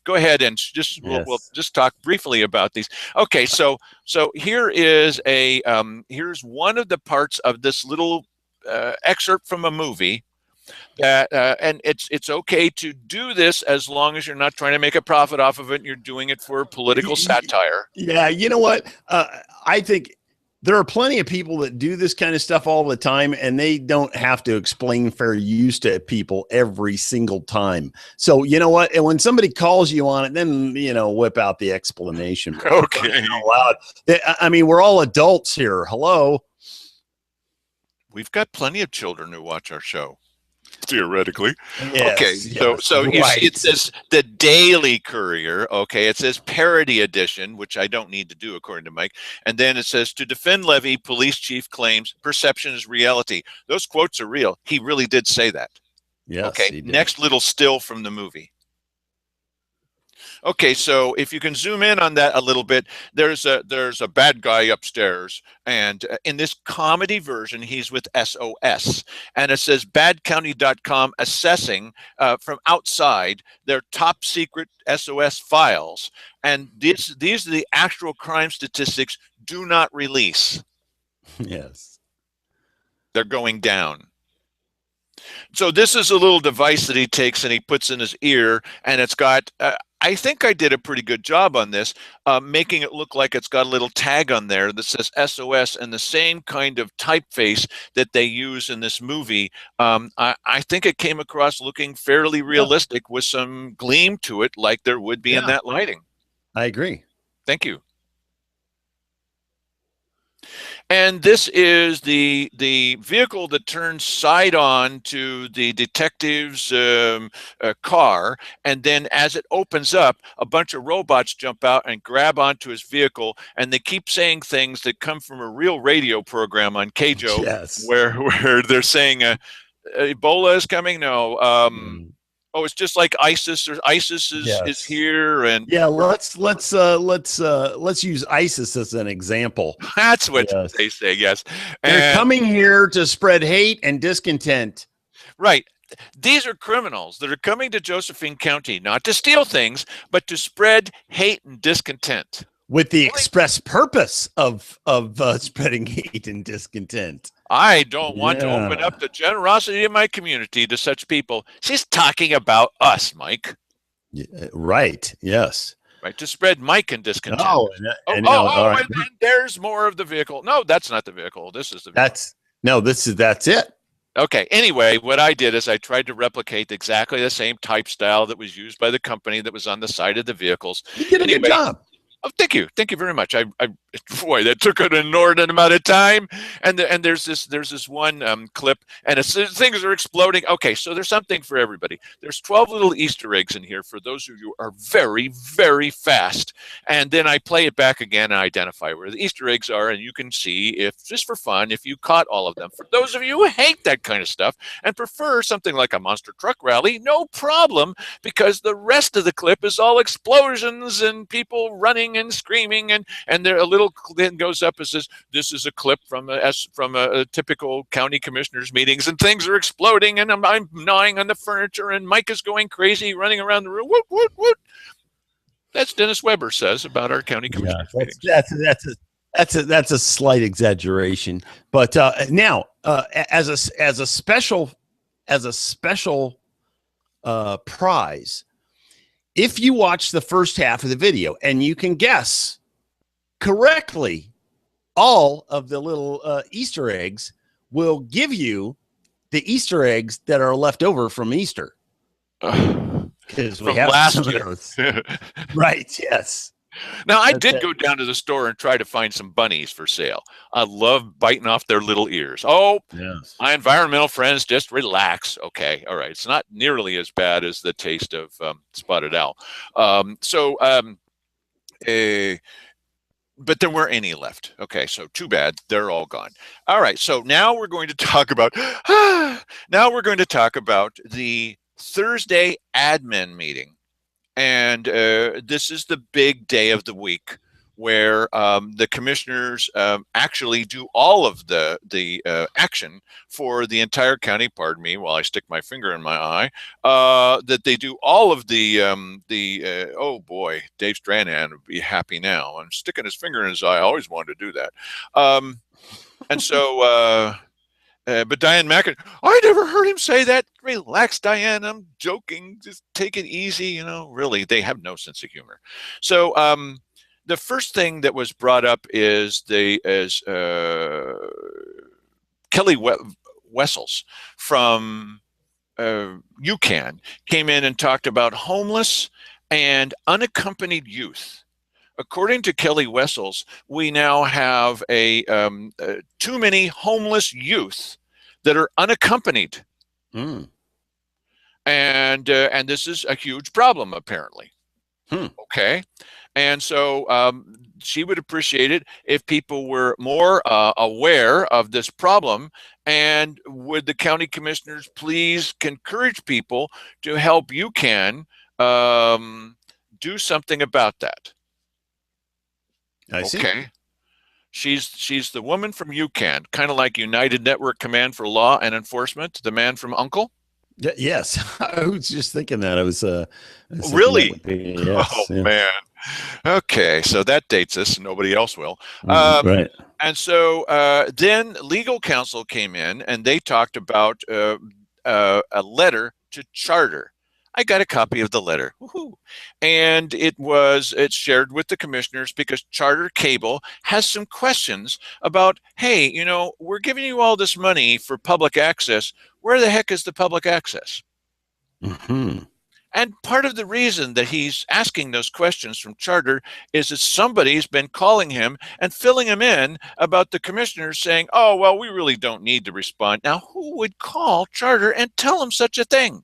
Go ahead and we'll just talk briefly about these. Okay, so here is here's one of the parts of this little excerpt from a movie that and it's okay to do this as long as you're not trying to make a profit off of it and you're doing it for political satire. Yeah, you know what? I think there are plenty of people that do this kind of stuff all the time, and they don't have to explain fair use to people every single time. So you know what? And when somebody calls you on it, then whip out the explanation. Okay. Loud. I mean, we're all adults here. Hello. We've got plenty of children who watch our show, theoretically. Yes, okay, yes, so right. You see it says the Daily Courier. Okay, it says parody edition, which I don't need to do according to Mike. And then it says, to defend Levy, police chief claims perception is reality. Those quotes are real. He really did say that. Yes. Okay, next little still from the movie. Okay, so if you can zoom in on that a little bit, there's a bad guy upstairs, and in this comedy version, he's with SOS, and it says badcounty.com assessing from outside their top secret SOS files, and these are the actual crime statistics. Do not release. Yes. They're going down. So this is a little device that he takes and he puts in his ear, and it's got. I think I did a pretty good job on this, making it look like it's got a little tag on there that says SOS and the same kind of typeface that they use in this movie. I think it came across looking fairly realistic with some gleam to it, like there would be in that lighting. I agree. Thank you. And this is the vehicle that turns side on to the detective's car. And then as it opens up, a bunch of robots jump out and grab onto his vehicle. And they keep saying things that come from a real radio program on KJO, Yes. where they're saying Ebola is coming. No. Oh, it's just like ISIS, or ISIS is here, and let's use ISIS as an example. That's what they say. Yes, they're coming here to spread hate and discontent. Right. These are criminals that are coming to Josephine County not to steal things, but to spread hate and discontent. With the express purpose of spreading hate and discontent. I don't want to open up the generosity of my community to such people. She's talking about us, Mike. Right. Yes. Right. To spread Mike and discontent. And there's more of the vehicle. No, that's not the vehicle. This is the vehicle. That's it. Okay. Anyway, what I did is I tried to replicate exactly the same type style that was used by the company that was on the side of the vehicles. You did a good job. Oh, thank you very much. Boy, that took an inordinate amount of time. And there's this one clip, and things are exploding. Okay, so there's something for everybody. There's 12 little Easter eggs in here for those of you who are very, very fast. And then I play it back again and identify where the Easter eggs are, and you can see, if just for fun, if you caught all of them. For those of you who hate that kind of stuff and prefer something like a monster truck rally, no problem, because the rest of the clip is all explosions and people running and screaming, and there a little then goes up and says, "This is a clip from a typical county commissioners meetings, and things are exploding, and I'm gnawing on the furniture, and Mike is going crazy, running around the room." What? That's Dennis Weber says about our county commissioners meetings. That's a slight exaggeration, but now as a special prize. If you watch the first half of the video and you can guess correctly all of the little Easter eggs, will give you the Easter eggs that are left over from Easter. Because we have last year. Right, yes. Now, I did go down to the store and try to find some bunnies for sale. I love biting off their little ears. Oh, yes. My environmental friends, just relax. Okay, all right. It's not nearly as bad as the taste of spotted owl. But there weren't any left. Okay, so too bad. They're all gone. All right, so now we're going to talk about the Thursday admin meeting. And this is the big day of the week where the commissioners actually do all of the action for the entire county. Pardon me while I stick my finger in my eye. That they do all of oh boy, Dave Stranahan would be happy now. I'm sticking his finger in his eye. I always wanted to do that. And so. But Diane Macken, I never heard him say that. Relax, Diane. I'm joking. Just take it easy. Really, they have no sense of humor. So the first thing that was brought up is Kelly Wessels from UCAN came in and talked about homeless and unaccompanied youth. According to Kelly Wessels, we now have too many homeless youth that are unaccompanied, and this is a huge problem apparently. Okay, and so she would appreciate it if people were more aware of this problem, and would the county commissioners please encourage people to help UCAN do something about that. I see. Okay. She's the woman from UCAN, kind of like United Network Command for Law and Enforcement, the man from Uncle. Yes, I was just thinking that. I was thinking Really? that would be, yes, Oh, yeah. man. Okay, so that dates us. Nobody else will. Right. And so then legal counsel came in, and they talked about a letter to Charter. I got a copy of the letter. Woohoo. And it's shared with the commissioners because Charter Cable has some questions about, hey, you know, we're giving you all this money for public access. Where the heck is the public access? Mm-hmm. And part of the reason that he's asking those questions from Charter is that somebody's been calling him and filling him in about the commissioners saying, oh, well, we really don't need to respond. Now, who would call Charter and tell him such a thing?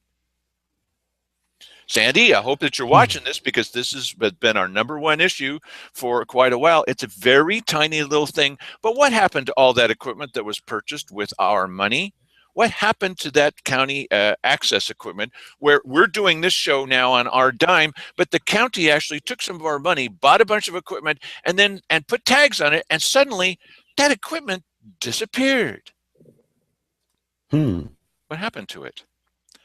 Sandy, I hope that you're watching this because this has been our #1 issue for quite a while. It's a very tiny little thing. But what happened to all that equipment that was purchased with our money? What happened to that county access equipment where we're doing this show now on our dime, but the county actually took some of our money, bought a bunch of equipment, and put tags on it, and suddenly that equipment disappeared. What happened to it?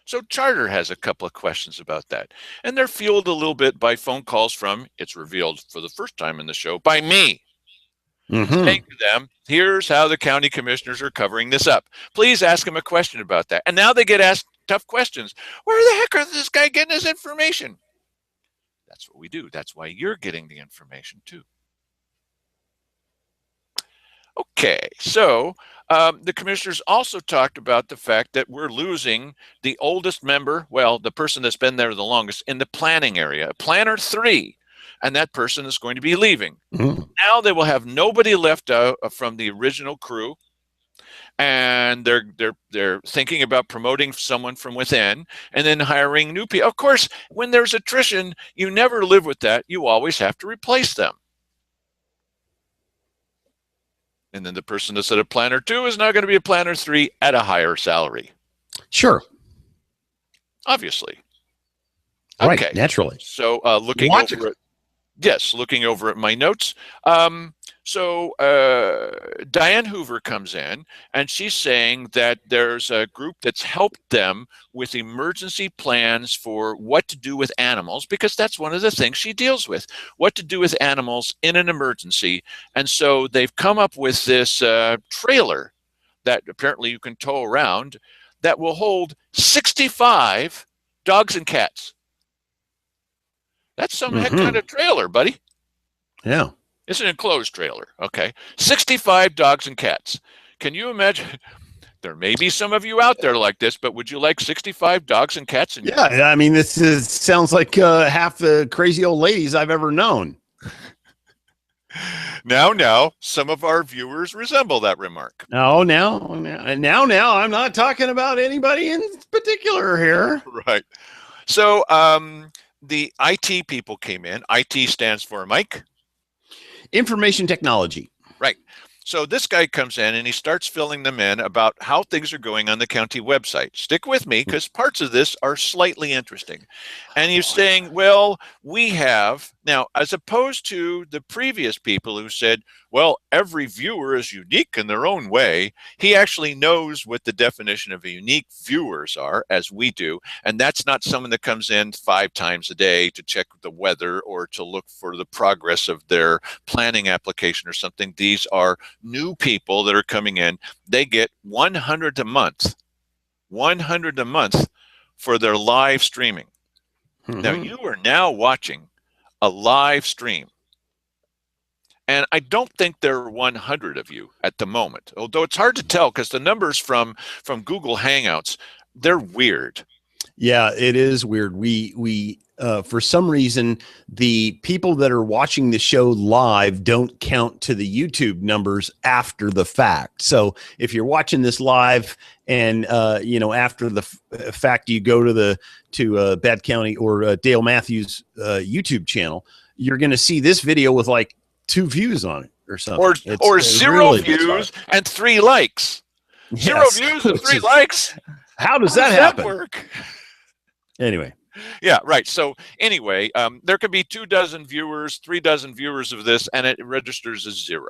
So Charter has a couple of questions about that. And they're fueled a little bit by phone calls from, it's revealed for the first time in the show, by me. Saying to them, here's how the county commissioners are covering this up. Please ask them a question about that. And now they get asked tough questions. Where the heck is this guy getting his information? That's what we do. That's why you're getting the information too. Okay, so the commissioners also talked about the fact that we're losing the oldest member, well, the person that's been there the longest in the planning area, Planner 3, and that person is going to be leaving. Now they will have nobody left from the original crew, and they're thinking about promoting someone from within and then hiring new people. Of course, when there's attrition, you never live with that. You always have to replace them. And then the person that's at a Planner 2 is now going to be a Planner 3 at a higher salary. Sure. Obviously. Right, okay. naturally. So looking over at my notes. So Diane Hoover comes in, and she's saying that there's a group that's helped them with emergency plans for what to do with animals, because that's one of the things she deals with, what to do with animals in an emergency. And so they've come up with this trailer that apparently you can tow around that will hold 65 dogs and cats. That's some heck kind of trailer, buddy. Yeah. It's an enclosed trailer, okay? 65 dogs and cats. Can you imagine? There may be some of you out there like this, but would you like 65 dogs and cats? Yeah, I mean, sounds like half the crazy old ladies I've ever known. Now, some of our viewers resemble that remark. Now, I'm not talking about anybody in particular here. Right. So the IT people came in. IT stands for Mike. Information technology. Right. So this guy comes in and he starts filling them in about how things are going on the county website. Stick with me because parts of this are slightly interesting. And he's saying, well, we have now, as opposed to the previous people who said, well, every viewer is unique in their own way. He actually knows what the definition of a unique viewers are, as we do. And that's not someone that comes in 5 times a day to check the weather or to look for the progress of their planning application or something. These are new people that are coming in. They get 100 a month, 100 a month for their live streaming. Now, you are now watching a live stream. And I don't think there are 100 of you at the moment, although it's hard to tell because the numbers from Google Hangouts, they're weird. Yeah, it is weird. We for some reason, the people that are watching the show live don't count to the YouTube numbers after the fact. So if you're watching this live and after the fact you go to Bad County or Dale Matthews YouTube channel, you're going to see this video with like 2 views on it or something. Or 0 really views and 3 likes. Yes. 0 views and 3 likes. How does that happen? Work? Anyway. Yeah, right. So anyway, there could be 2 dozen viewers, 3 dozen viewers of this, and it registers as 0.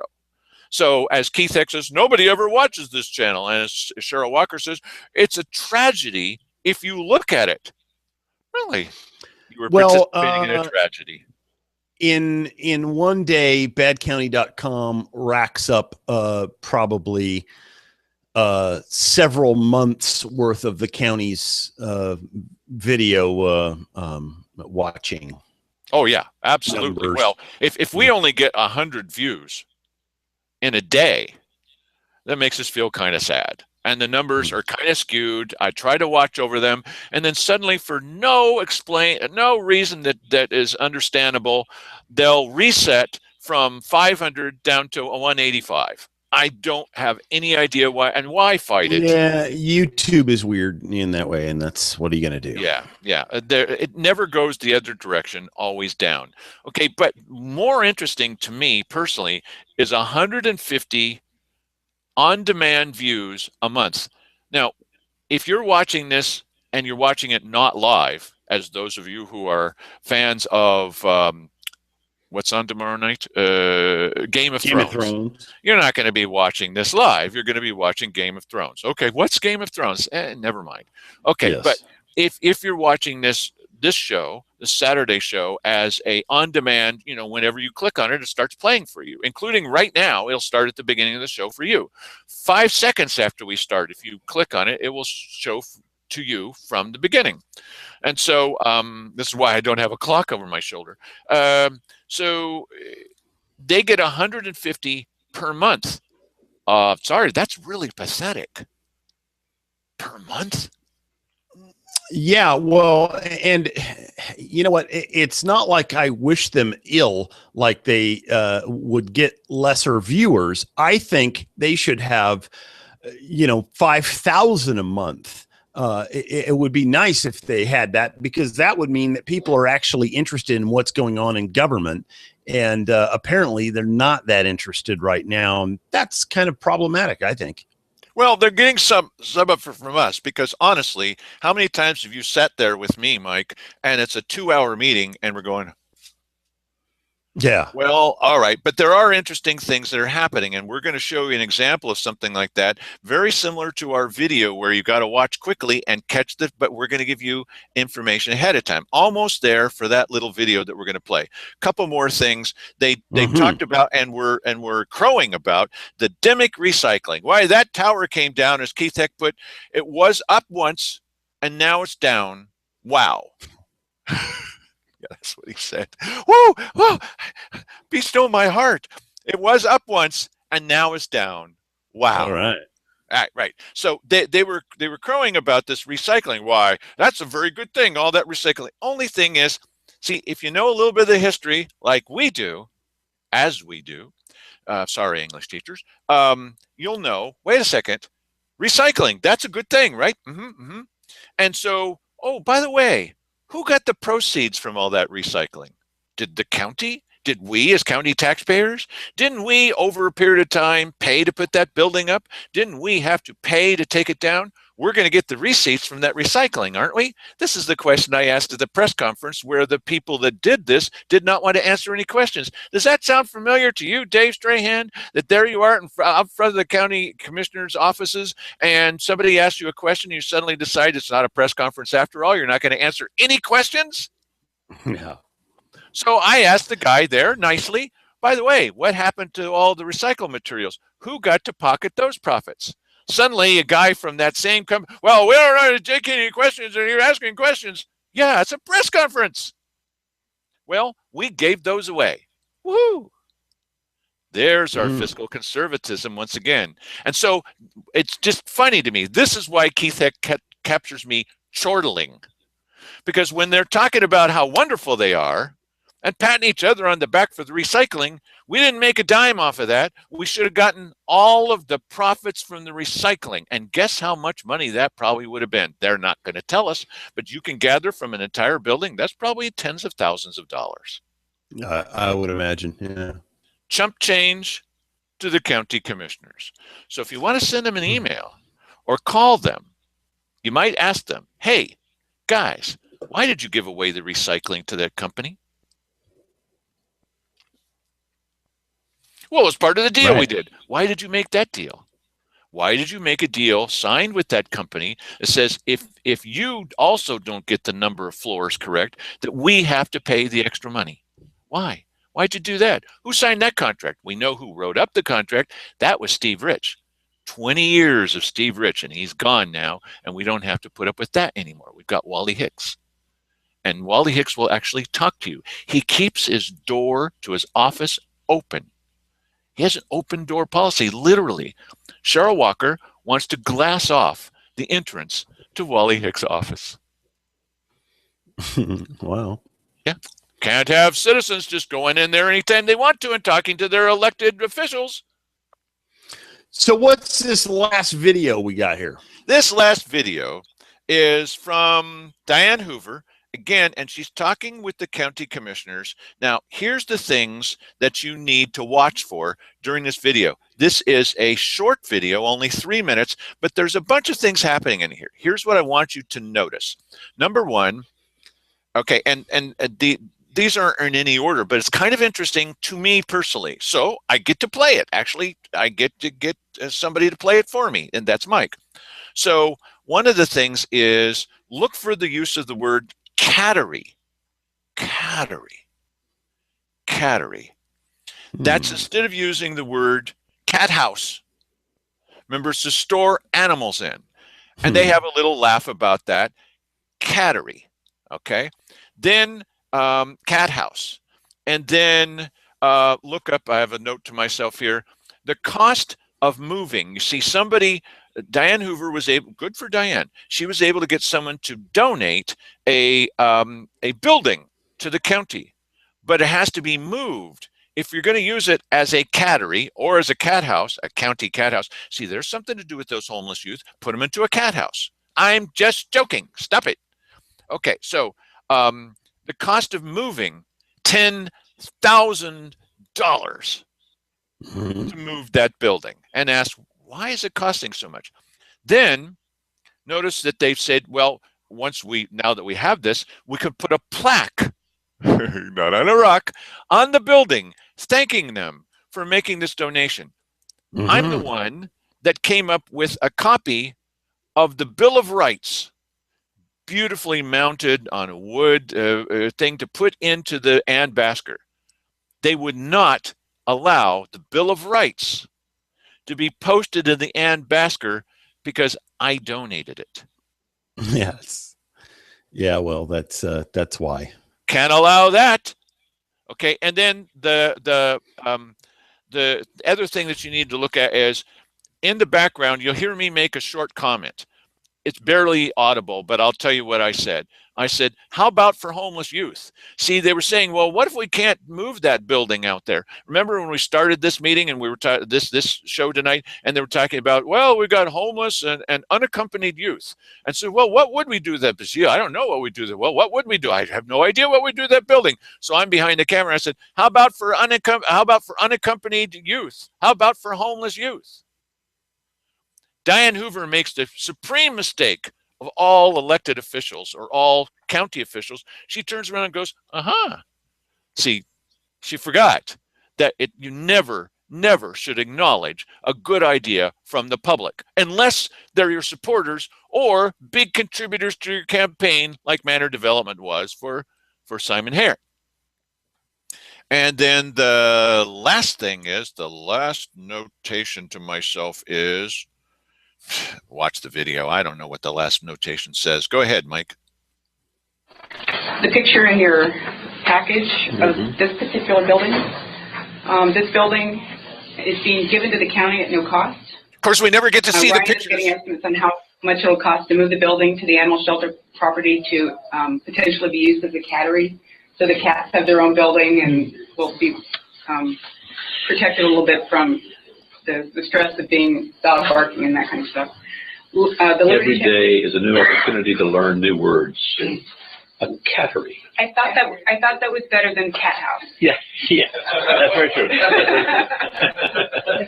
So as Keith Heck says, nobody ever watches this channel. And as Cheryl Walker says, it's a tragedy if you look at it. Really? You were participating in a tragedy. In one day, badcounty.com racks up probably several months worth of the county's video watching. Oh yeah, absolutely. Numbers. Well, if we only get 100 views in a day, that makes us feel kind of sad. And the numbers are kind of skewed. I try to watch over them, and then suddenly, for no reason that is understandable, they'll reset from 500 down to 185. I don't have any idea why, and why fight it. Yeah, YouTube is weird in that way, and that's what are you going to do? Yeah. It never goes the other direction, always down. Okay, but more interesting to me personally is 150 on-demand views a month. Now, if you're watching this and you're watching it not live, as those of you who are fans of what's on tomorrow night? Game of Thrones. You're not going to be watching this live. You're going to be watching Game of Thrones. Okay, what's Game of Thrones? Never mind. Okay, yes. But if you're watching this show, the Saturday show, as a on-demand, whenever you click on it, it starts playing for you, including right now. It'll start at the beginning of the show for you. 5 seconds after we start, if you click on it, it will show to you from the beginning. And so this is why I don't have a clock over my shoulder. So they get 150 per month. Sorry, that's really pathetic. Per month? Yeah, well, and you know what? It's not like I wish them ill, like they would get lesser viewers. I think they should have, 5,000 a month. It would be nice if they had that, because that would mean that people are actually interested in what's going on in government. And apparently they're not that interested right now. And that's kind of problematic, I think. Well, they're getting some of it from us, because honestly, how many times have you sat there with me, Mike, and it's a 2-hour meeting and we're going, yeah. Well, all right. But there are interesting things that are happening, and we're going to show you an example of something like that, very similar to our video where you got to watch quickly and catch the, but we're going to give you information ahead of time. Almost there for that little video that we're going to play. A couple more things they talked about and we're crowing about: the Dimick recycling. Why that tower came down, as Keith Heck put, it was up once and now it's down. Wow. Yeah, that's what he said. Whoa, whoa, be still my heart. It was up once and now it's down. Wow. All right. Right. So they were crowing about this recycling. Why? That's a very good thing, all that recycling. Only thing is, see, if you know a little bit of the history, like we do, as we do, sorry, English teachers, you'll know, wait a second, recycling, that's a good thing, right? And so, oh, by the way, who got the proceeds from all that recycling? Did the county? Did we as county taxpayers? Didn't we, over a period of time, pay to put that building up? Didn't we have to pay to take it down? We're going to get the receipts from that recycling, aren't we? This is the question I asked at the press conference, where the people that did this did not want to answer any questions. Does that sound familiar to you, Dave Strahan, that there you are out front of the county commissioner's offices and somebody asks you a question and you suddenly decide it's not a press conference after all? You're not going to answer any questions? Yeah. So I asked the guy there nicely, by the way, what happened to all the recycled materials? Who got to pocket those profits? Suddenly, a guy from that same company, well, we don't know to take any questions, and you're asking questions. Yeah, it's a press conference. Well, we gave those away. Woohoo! There's our fiscal conservatism once again. And so it's just funny to me. This is why Keith Heck captures me chortling. Because when they're talking about how wonderful they are and patting each other on the back for the recycling, we didn't make a dime off of that. We should have gotten all of the profits from the recycling. And guess how much money that probably would have been? They're not going to tell us, but you can gather from an entire building, that's probably tens of thousands of dollars. I would imagine, yeah. Chump change to the county commissioners. So if you want to send them an email or call them, you might ask them, hey, guys, Why did you give away the recycling to that company? Well, it was part of the deal we did. Why did you make that deal? Why did you make a deal signed with that company that says if you also don't get the number of floors correct, that we have to pay the extra money? Why? Why'd you do that? Who signed that contract? We know who wrote up the contract. That was Steve Rich. 20 years of Steve Rich, and he's gone now, and we don't have to put up with that anymore. We've got Wally Hicks. And Wally Hicks will actually talk to you. He keeps his door to his office open. He has an open door policy, literally. Cheryl Walker wants to glass off the entrance to Wally Hicks' office. Wow. Yeah. Can't have citizens just going in there anytime they want to and talking to their elected officials. So what's this last video we got here? This last video is from Diane Hoover. Again, and she's talking with the county commissioners. Now, here's the things that you need to watch for during this video. This is a short video, only 3 minutes, but there's a bunch of things happening in here. Here's what I want you to notice. Number one, okay, and these aren't in any order, but it's kind of interesting to me personally. So I get to play it. Actually, I get to get somebody to play it for me, and that's Mike. So one of the things is look for the use of the word cattery. Cattery. Cattery. That's instead of using the word cat house. Remember, it's to store animals in. And they have a little laugh about that. Cattery. Okay. Then cat house. And then look up, I have a note to myself here, the cost of moving. You see, somebody, Diane Hoover was able, good for Diane, she was able to get someone to donate a building to the county, but it has to be moved. If you're going to use it as a cattery or as a cat house, a county cat house, see, there's something to do with those homeless youth. Put them into a cat house. I'm just joking. Stop it. Okay, so the cost of moving, $10,000 to move that building, and ask, why is it costing so much? Then notice that they've said, well, now that we have this, we could put a plaque, not on a rock, on the building, thanking them for making this donation. I'm the one that came up with a copy of the Bill of Rights, beautifully mounted on a wood thing to put into the Ann Basker. They would not allow the Bill of Rights to be posted in the Ann Basker because I donated it. Yes. Yeah, well, that's why. Can't allow that. Okay, and then the other thing that you need to look at is in the background, you'll hear me make a short comment. It's barely audible, but I'll tell you what I said. I said, how about for homeless youth? See, they were saying, well, what if we can't move that building out there? Remember when we started this meeting and we were this show tonight, and they were talking about, well, we got homeless and unaccompanied youth. And so, well, what would we do with that? But yeah, I don't know what we do there. Well, what would we do? I have no idea what we do with that building. So I'm behind the camera. I said, how about for unaccompanied youth? How about for homeless youth? Diane Hoover makes the supreme mistake of all elected officials or all county officials. She turns around and goes, See, she forgot that you never should acknowledge a good idea from the public unless they're your supporters or big contributors to your campaign, like Manor Development was for Simon Hare. And then the last thing is, the last notation to myself is, watch the video. I don't know what the last notation says. Go ahead, Mike. The picture in your package of this particular building, this building is being given to the county at no cost. Of course, we never get to see the pictures. Ryan is getting estimates on how much it will cost to move the building to the animal shelter property to potentially be used as a cattery. So the cats have their own building and will be protected a little bit from the stress of being dog barking and that kind of stuff. Every day is a new opportunity to learn new words. A cattery. I thought that was better than cat house. Yeah, that's very true. The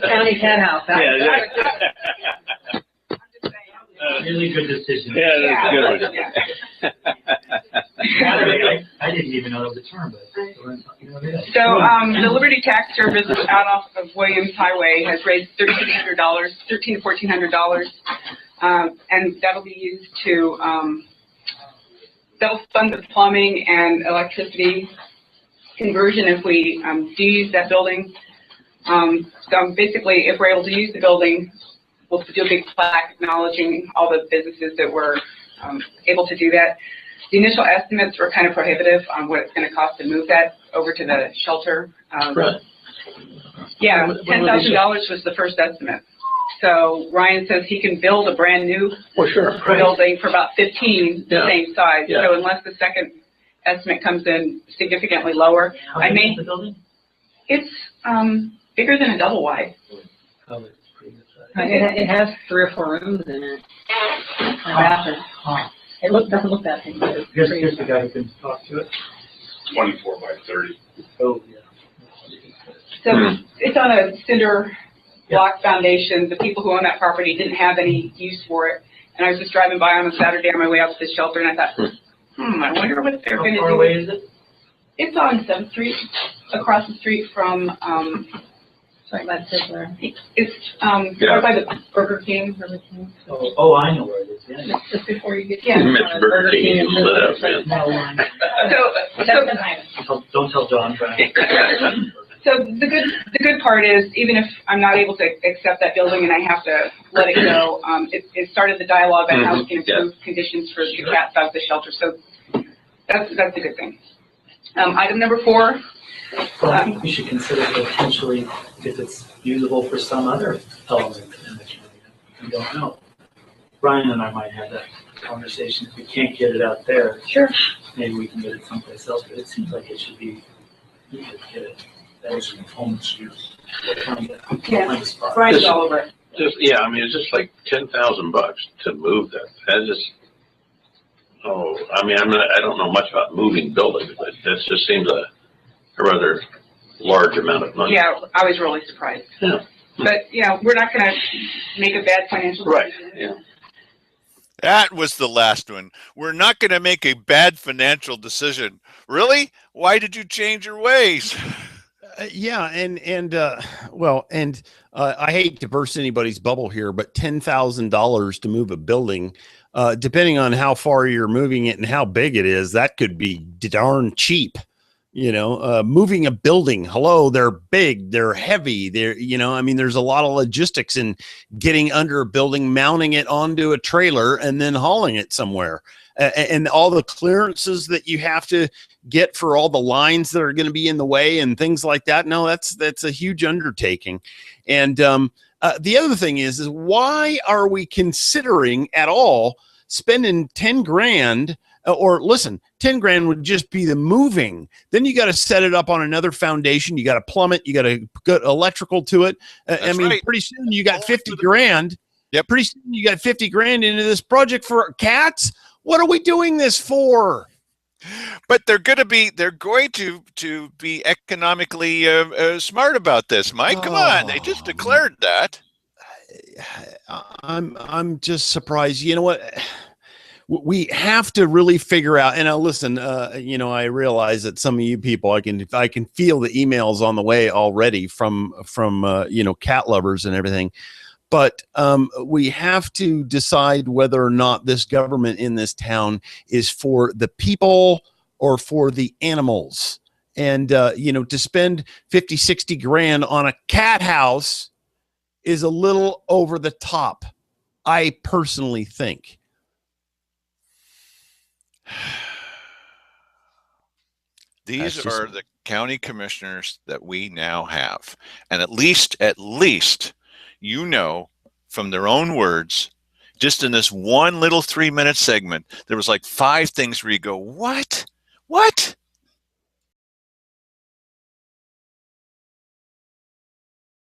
county cat house. Really good decision. Yeah, that's a good one. didn't even know that was a term, but you know, it is. So the Liberty Tax Service out off of Williams Highway has raised $1,300, $1,300 to $1,400, and that'll be used to that'll fund the plumbing and electricity conversion if we do use that building. So basically, if we're able to use the building, we'll do a big plaque acknowledging all the businesses that were able to do that. The initial estimates were kind of prohibitive on what it's going to cost to move that over to the shelter. Right. Yeah, $10,000 was the first estimate. So Ryan says he can build a brand new building for about 15, the same size. Yeah. So unless the second estimate comes in significantly lower, How big is the building? it's bigger than a double wide. Oh, it's pretty good size. It has 3 or 4 rooms in it. And a bathroom. It doesn't look that big. But it's Here's the guy who can talk to it. 24 by 30. Oh, yeah. So it's on a cinder block foundation. The people who own that property didn't have any use for it. And I was just driving by on a Saturday on my way out to the shelter, and I thought, I wonder what they're going to do. How far away is it? It's on 7th Street, across the street from, Sorry, by Sizzler. it's right by the Burger King. Oh, I know where it is. Yeah. Just before you get, Mitch Burger King is lit up, man. No line. Don't tell John. So the good part is, even if I'm not able to accept that building and I have to let it go, it started the dialogue on how we can improve conditions for the cats out of the shelter. So that's a good thing. Item number 4. Well, I think we should consider potentially if it's usable for some other element in the community. We don't know. Brian and I might have that conversation. If we can't get it out there, Sure. maybe we can get it someplace else. But it seems like it should be, you could get it. That is an homeless use. Yeah. Brian's all over it. I mean, it's just like $10,000 to move that. That just, I mean, I don't know much about moving buildings, but that just seems a rather large amount of money. Yeah, I was really surprised. Yeah. But, we're not going to make a bad financial decision. Right, yeah. That was the last one. We're not going to make a bad financial decision. Really? Why did you change your ways? Yeah, and I hate to burst anybody's bubble here, but $10,000 to move a building, depending on how far you're moving it and how big it is, that could be darn cheap. Moving a building, they're big, they're heavy, there's a lot of logistics in getting under a building, mounting it onto a trailer, and then hauling it somewhere. And all the clearances that you have to get for all the lines that are going to be in the way and things like that. No, that's a huge undertaking. And the other thing is why are we considering at all spending 10 grand? Or listen, 10 grand would just be the moving. Then you got to set it up on another foundation. You got to plumb it. You got to put electrical to it. Right. Pretty soon you got 50 grand. Yep. Pretty soon you got 50 grand into this project for cats. What are we doing this for? But they're going to be economically smart about this, Mike. Come on, they just declared that. I'm just surprised. You know what? We have to really figure out. And listen, I realize that some of you people, I can feel the emails on the way already from cat lovers and everything. But we have to decide whether or not this government in this town is for the people or for the animals. And, to spend 50, 60 grand on a cat house is a little over the top, I personally think. These are the county commissioners that we now have. And at least, from their own words, just in this one little 3-minute segment, there was like 5 things where you go, what?